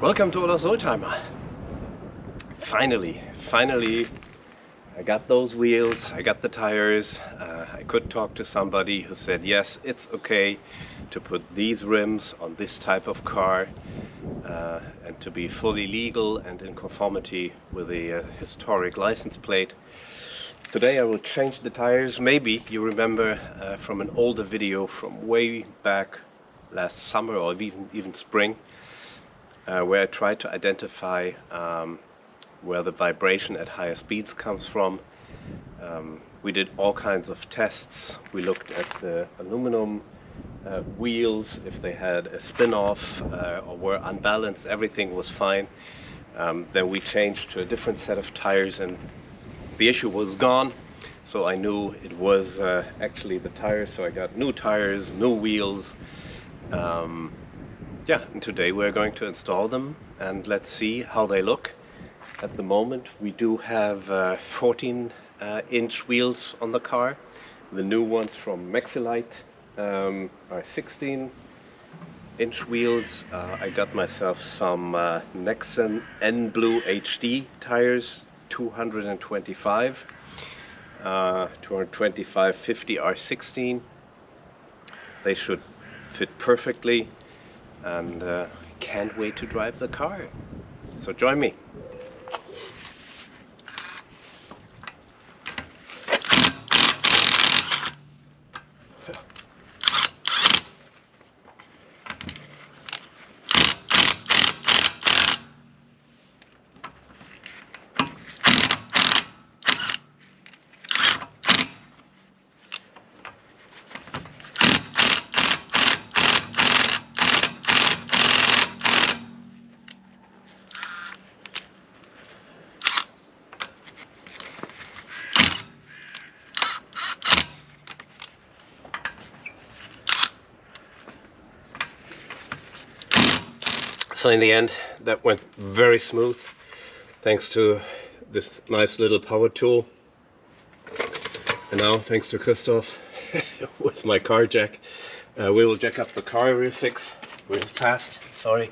Welcome to Olaf's Oldtimer. Finally, I got those wheels, I got the tires. I could talk to somebody who said yes, it's okay to put these rims on this type of car and to be fully legal and in conformity with the historic license plate. Today I will change the tires. Maybe you remember from an older video from way back last summer or even spring, where I tried to identify where the vibration at higher speeds comes from. We did all kinds of tests. We looked at the aluminum wheels, if they had a spin-off or were unbalanced. Everything was fine. Then we changed to a different set of tires and the issue was gone. So I knew it was actually the tires. So I got new tires, new wheels. Yeah, and today we're going to install them and let's see how they look. At the moment we do have 14-inch wheels on the car. The new ones from Maxilite are 16-inch wheels. I got myself some Nexen N Blue HD tires, 225 50 R16. They should fit perfectly, and can't wait to drive the car. So join me. So in the end, that went very smooth, thanks to this nice little power tool. And now, thanks to Christoph, with my car jack, we will jack up the car real fast, sorry.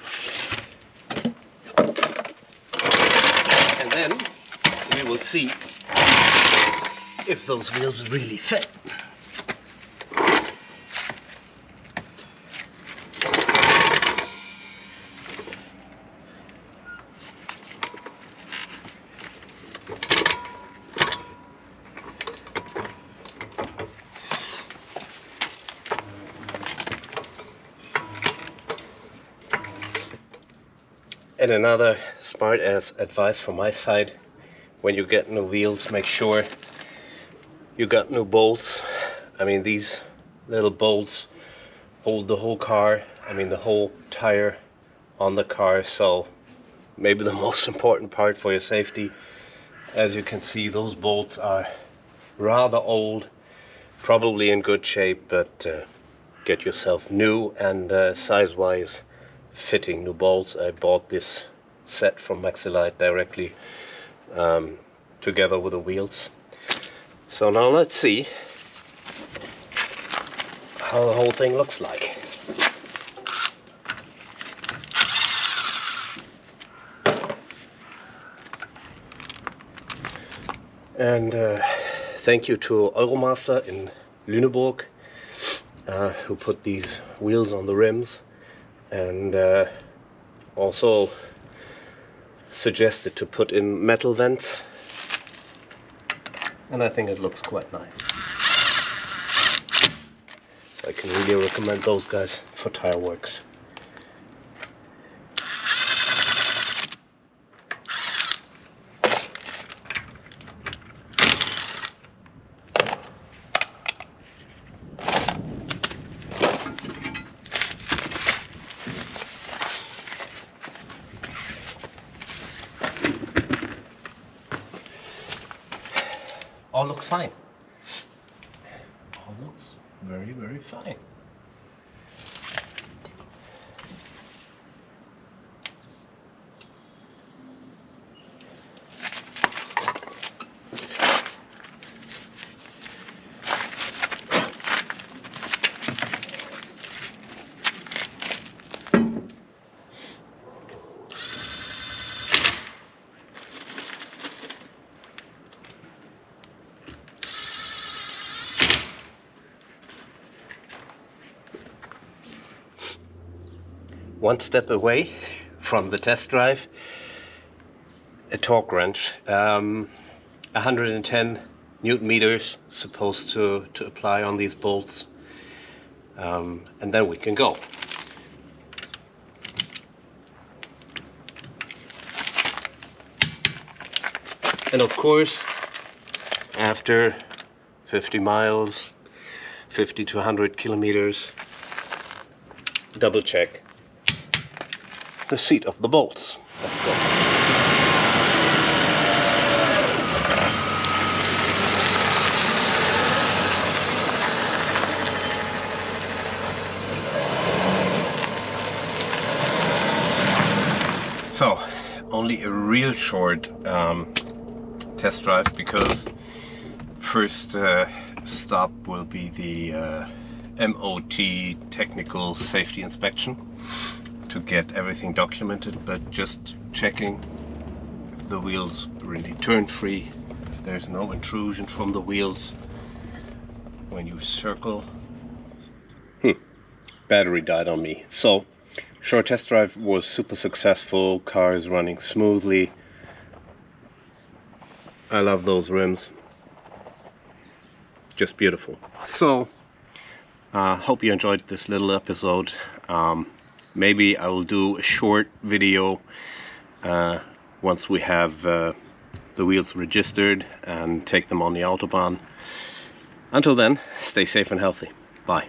And then we will see if those wheels really fit. And another smart ass advice from my side: when you get new wheels, make sure you got new bolts. I mean, these little bolts hold the whole car, the whole tire on the car. So maybe the most important part for your safety. As you can see, those bolts are rather old, probably in good shape, but get yourself new and size-wise fitting new bolts. I bought this set from Maxilite directly together with the wheels. So now let's see how the whole thing looks like. And thank you to Euromaster in Lüneburg who put these wheels on the rims, and also suggested to put in metal vents, and I think it looks quite nice. So I can really recommend those guys for tire works. All looks fine. All looks very, very fine. one step away from the test drive. A torque wrench, 110 Newton meters supposed to apply on these bolts, and then we can go. And of course, after 50 miles, 50 to 100 kilometers, double check the seat of the bolts. Let's go. So, only a real short test drive, because first stop will be the MOT technical safety inspection to get everything documented, but just checking if the wheels really turn free, if there's no intrusion from the wheels when you circle. Battery died on me. So short test drive was super successful, car is running smoothly. I love those rims, just beautiful. So hope you enjoyed this little episode. Maybe I will do a short video once we have the wheels registered and take them on the Autobahn. Until then, stay safe and healthy. Bye.